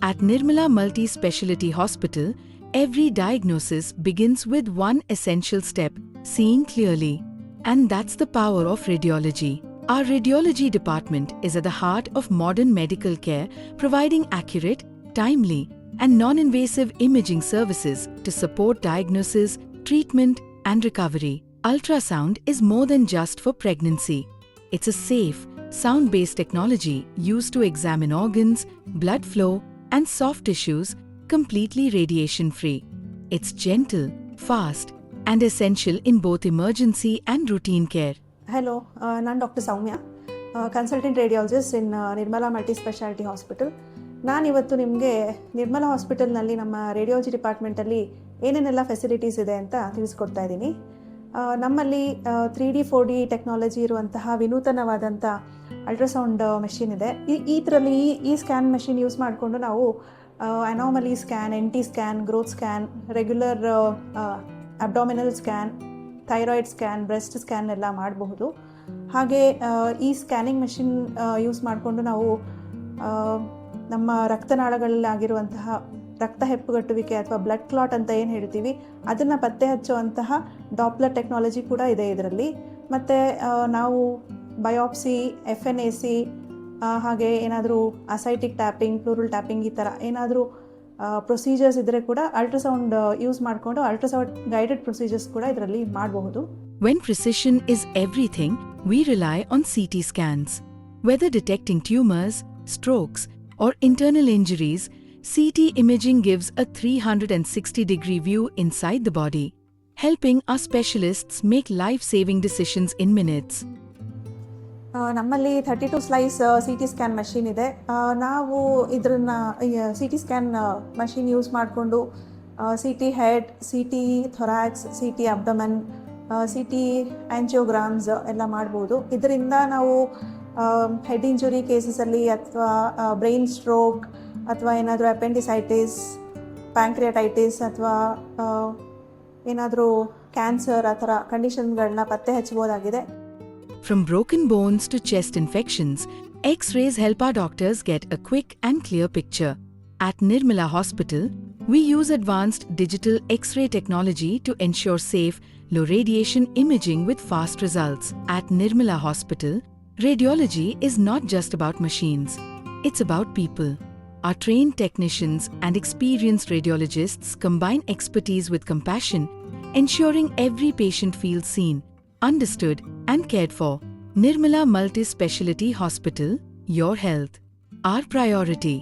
At Nirmala Multi-Speciality Hospital, every diagnosis begins with one essential step: seeing clearly. And that's the power of radiology. Our radiology department is at the heart of modern medical care, providing accurate, timely, and non-invasive imaging services to support diagnosis, treatment, and recovery. Ultrasound is more than just for pregnancy. It's a safe, sound-based technology used to examine organs, blood flow, and soft tissues completely radiation-free. It's gentle, fast, and essential in both emergency and routine care. Hello, I'm Dr. Soumya, consultant radiologist in Nirmala Multi-Speciality Hospital. ನಾನು ಇವತ್ತು ನಿಮಗೆ ನಿರ್ಮಲಾ ಹಾಸ್ಪಿಟಲ್ನಲ್ಲಿ ನಮ್ಮ radiology ಡಿಪಾರ್ಟ್ಮೆಂಟಲ್ಲಿ ಏನೇನೆಲ್ಲ facilities ಇದೆ ಅಂತ ತಿಳಿಸ್ಕೊಡ್ತಾ ಇದ್ದೀನಿ. ನಮ್ಮಲ್ಲಿ 3D 4D ಟೆಕ್ನಾಲಜಿ ಇರುವಂತಹ ವಿನೂತನವಾದಂಥ ಅಲ್ಟ್ರಾಸೌಂಡ್ ಮೆಷಿನ್ ಇದೆ. ಇದರಲ್ಲಿ ಈ ಸ್ಕ್ಯಾನ್ ಮೆಷಿನ್ ಯೂಸ್ ಮಾಡಿಕೊಂಡು ನಾವು anomaly scan, NT scan, growth scan, regular abdominal scan, thyroid scan, breast scan ಎಲ್ಲ ಮಾಡಬಹುದು. ಹಾಗೆ ಈ ಸ್ಕ್ಯಾನಿಂಗ್ ಮೆಷಿನ್ ಯೂಸ್ ಮಾಡಿಕೊಂಡು ನಾವು ನಮ್ಮ ರಕ್ತನಾಳಗಳಲ್ಲಾಗಿರುವಂತಹ ರಕ್ತ ಹೆಪ್ಪುಗಟ್ಟುವಿಕೆ ಅಥವಾ ಬ್ಲಡ್ ಕ್ಲಾಟ್ ಅಂತ ಏನು ಹೇಳ್ತೀವಿ, ಅದನ್ನು ಪತ್ತೆ ಹಚ್ಚುವಂತಹ ಡಾಪ್ಲರ್ ಟೆಕ್ನಾಲಜಿ ಕೂಡ ಇದೆ ಇದರಲ್ಲಿ. ಮತ್ತು ನಾವು ಬಯೋಪ್ಸಿ, FNAC, ಹಾಗೆ ಏನಾದರೂ ಅಸೈಟಿಕ್ ಟ್ಯಾಪಿಂಗ್, ಪ್ಲೂರಲ್ ಟ್ಯಾಪಿಂಗ್ ಈ ಥರ ಏನಾದರೂ ಪ್ರೊಸೀಜರ್ಸ್ ಇದ್ದರೆ ಕೂಡ ಅಲ್ಟ್ರಾಸೌಂಡ್ ಯೂಸ್ ಮಾಡಿಕೊಂಡು ಅಲ್ಟ್ರಾಸೌಂಡ್ ಗೈಡೆಡ್ ಪ್ರೊಸೀಜರ್ಸ್ ಕೂಡ ಇದರಲ್ಲಿ ಮಾಡಬಹುದು. When precision is everything, we rely on CT scans. Whether detecting tumors, strokes, or internal injuries, CT imaging gives a 360-degree view inside the body, helping our specialists make life-saving decisions in minutes. ನಮ್ಮಲ್ಲಿ 32 slice CT scan machine ಇದೆ. ನಾವು ಇದನ್ನು CT scan machine use ಮಾಡಿಕೊಂಡು CT head, CT thorax, CT abdomen, CT ಆಂಜಿಯೋಗ್ರಾಮ್ಸ್ ಎಲ್ಲ ಮಾಡ್ಬೋದು. ಇದರಿಂದ ನಾವು head injury ಕೇಸಸಲ್ಲಿ ಅಥವಾ ಬ್ರೈನ್ ಸ್ಟ್ರೋಕ್ ಅಥವಾ ಏನಾದರೂ ಅಪೆಂಡಿಸೈಟಿಸ್, ಪ್ಯಾಂಕ್ರಿಯಾಟೈಟಿಸ್ ಅಥವಾ ಏನಾದರೂ ಕ್ಯಾನ್ಸರ್ ಆ ಥರ ಕಂಡೀಷನ್ಗಳನ್ನ ಪತ್ತೆ ಹಚ್ಚಬಹುದಾಗಿದೆ. From broken bones to chest infections, X-rays help our doctors get a quick and clear picture. At Nirmala Hospital, we use advanced digital X-ray technology to ensure safe, low-radiation imaging with fast results. At Nirmala Hospital, radiology is not just about machines. It's about people. Our trained technicians and experienced radiologists combine expertise with compassion, ensuring every patient feels seen, understood, and cared for. Nirmala Multi-Speciality Hospital, your health, our priority.